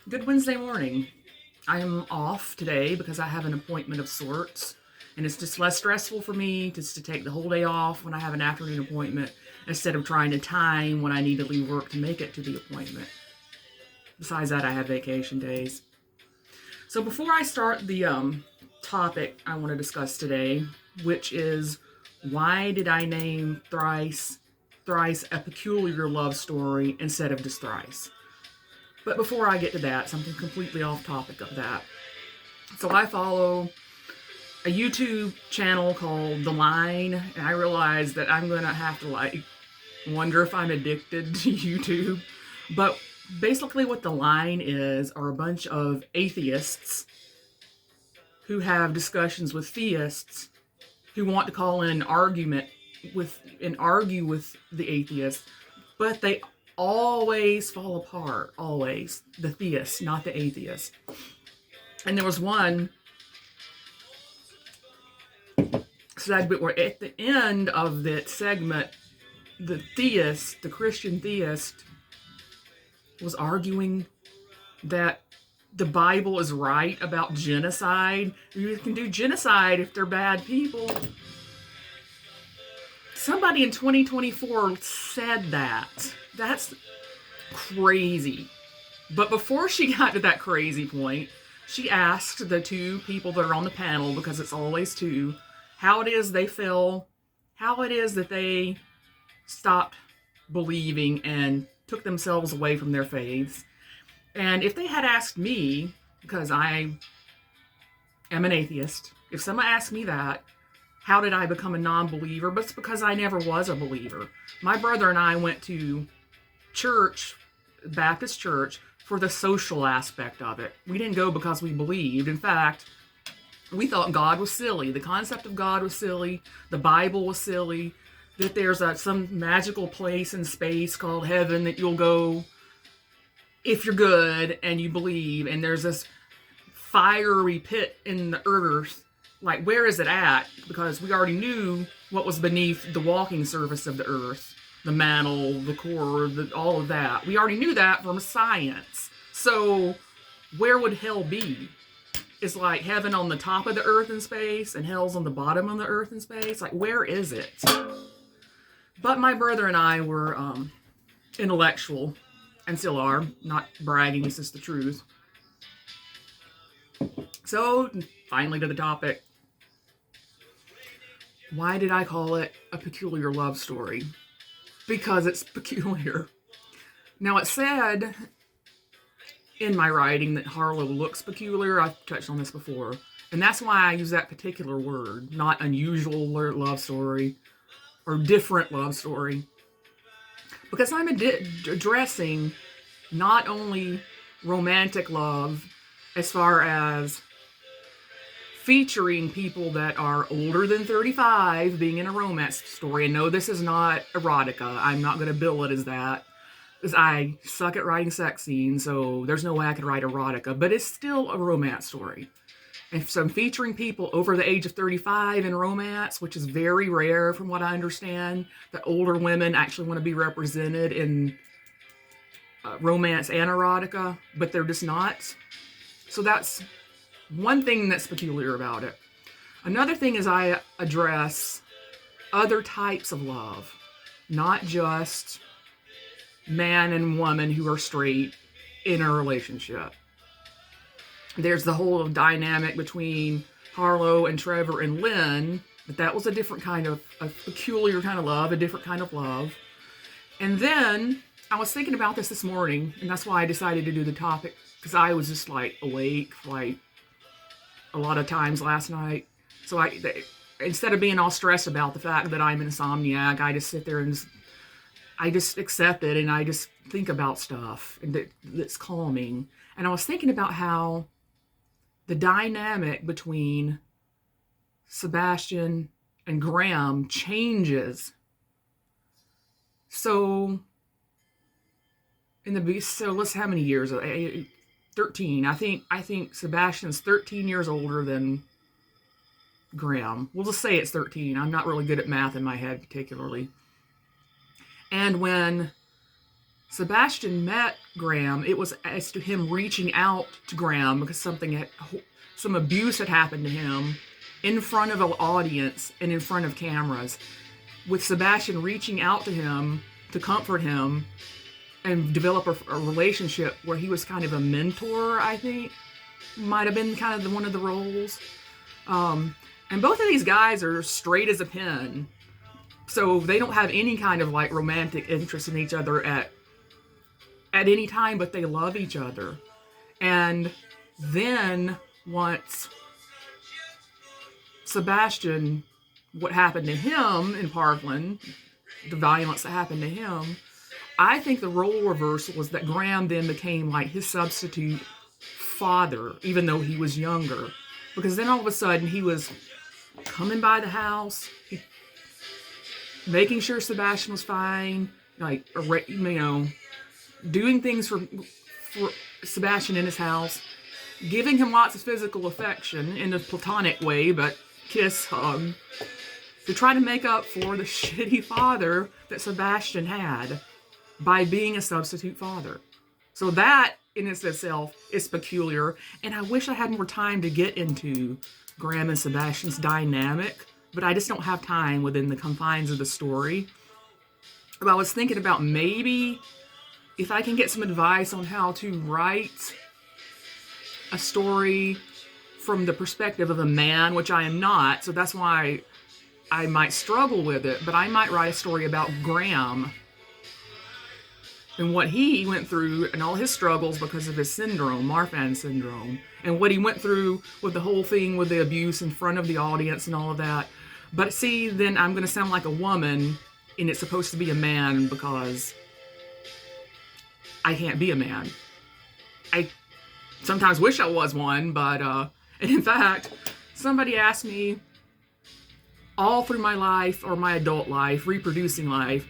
Good Wednesday morning. I'm off today because I have an appointment of sorts, and it's just less stressful for me just to take the whole day off when I have an afternoon appointment instead of trying to time when I need to leave work to make it to the appointment. Besides that, I have vacation days. So before I start the topic I want to discuss today, which is why did I name Thrice a peculiar love story instead of just Thrice? But before I get to that, something completely off topic of that. So I follow a YouTube channel called The Line, and I realize that I'm going to have to wonder if I'm addicted to YouTube. But basically what The Line is are a bunch of atheists who have discussions with theists who want to call in an argument with and argue with the atheists, but they always fall apart. Always the theists, not the atheists. And there was one segment where at the end of that segment, the Christian theist, was arguing that the Bible is right about genocide. You can do genocide if they're bad people. Somebody in 2024 said that. That's crazy. But before she got to that crazy point, she asked the two people that are on the panel, because it's always two, how it is they feel, how it is that they stopped believing and took themselves away from their faiths. And if they had asked me, because I am an atheist, if someone asked me that, how did I become a non-believer? But it's because I never was a believer. My brother and I went to church, Baptist church, for the social aspect of it. We didn't go because we believed. In fact, we thought God was silly. The concept of God was silly. The Bible was silly. That there's some magical place in space called heaven that you'll go if you're good and you believe, and there's this fiery pit in the earth. Like, where is it at? Because we already knew what was beneath the walking surface of the earth, the mantle, the core, all of that. We already knew that from science. So where would hell be? Is like heaven on the top of the earth in space and hell's on the bottom of the earth in space? Like, where is it? But my brother and I were intellectual, and still are. Not bragging, it's just the truth. So, finally to the topic. Why did I call it a peculiar love story? Because it's peculiar. Now, it said in my writing that Harlow looks peculiar. I've touched on this before. And that's why I use that particular word, not unusual love story or different love story. Because I'm addressing not only romantic love as far as featuring people that are older than 35 being in a romance story. And no, this is not erotica. I'm not going to bill it as that, because I suck at writing sex scenes, so there's no way I could write erotica, but it's still a romance story. And so I'm featuring people over the age of 35 in romance, which is very rare from what I understand, that older women actually want to be represented in romance and erotica, but they're just not. So that's one thing that's peculiar about it. Another thing is I address other types of love, not just man and woman who are straight in a relationship. There's the whole dynamic between Harlow and Trevor and Lynn, but that was a different kind of, a peculiar kind of love, a different kind of love. And then I was thinking about this morning, and that's why I decided to do the topic, because I was just like awake like a lot of times last night. So instead of being all stressed about the fact that I'm an insomniac, I just sit there and I just accept it, and I just think about stuff and that's calming. And I was thinking about how the dynamic between Sebastian and Graham changes. So let's how many years? 13. I think Sebastian's 13 years older than Graham. We'll just say it's 13. I'm not really good at math in my head particularly. And when Sebastian met Graham, it was as to him reaching out to Graham because some abuse had happened to him in front of an audience and in front of cameras. With Sebastian reaching out to him to comfort him and develop a relationship where he was kind of a mentor, I think. Might have been kind of one of the roles. And both of these guys are straight as a pin. So they don't have any kind of like romantic interest in each other at any time, but they love each other. And then once Sebastian, what happened to him in Parkland, the violence that happened to him, I think the role reversal was that Graham then became like his substitute father, even though he was younger. Because then all of a sudden he was coming by the house, making sure Sebastian was fine, like, doing things for Sebastian in his house, giving him lots of physical affection in a platonic way, but kiss, hug, to try to make up for the shitty father that Sebastian had by being a substitute father. So that in itself is peculiar, and I wish I had more time to get into Graham and Sebastian's dynamic, but I just don't have time within the confines of the story. But I was thinking about maybe if I can get some advice on how to write a story from the perspective of a man, which I am not, so that's why I might struggle with it, but I might write a story about Graham and what he went through and all his struggles because of his syndrome, Marfan syndrome, and what he went through with the whole thing with the abuse in front of the audience and all of that. But see, then I'm going to sound like a woman, and it's supposed to be a man because I can't be a man. I sometimes wish I was one, but, and in fact, somebody asked me all through my life, or my adult life, reproducing life,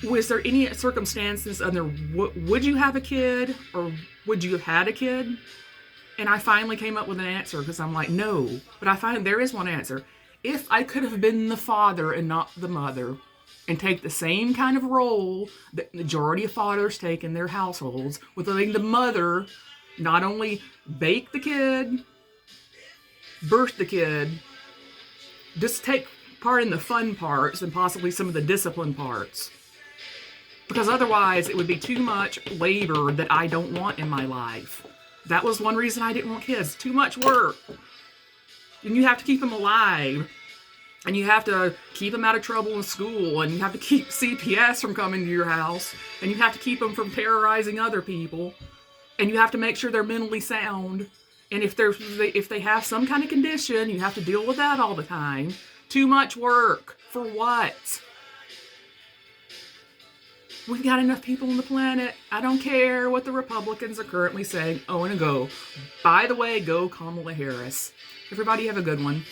was there any circumstances under would you have a kid or would you have had a kid? And I finally came up with an answer because I'm like, no. But I find there is one answer. If I could have been the father and not the mother and take the same kind of role that the majority of fathers take in their households, with letting the mother not only bake the kid, birth the kid, just take part in the fun parts and possibly some of the discipline parts. Because otherwise it would be too much labor that I don't want in my life. That was one reason I didn't want kids. Too much work. And you have to keep them alive. And you have to keep them out of trouble in school. And you have to keep CPS from coming to your house. And you have to keep them from terrorizing other people. And you have to make sure they're mentally sound. And if they have some kind of condition, you have to deal with that all the time. Too much work. For what? We've got enough people on the planet. I don't care what the Republicans are currently saying. Oh, and a go. By the way, go Kamala Harris. Everybody have a good one.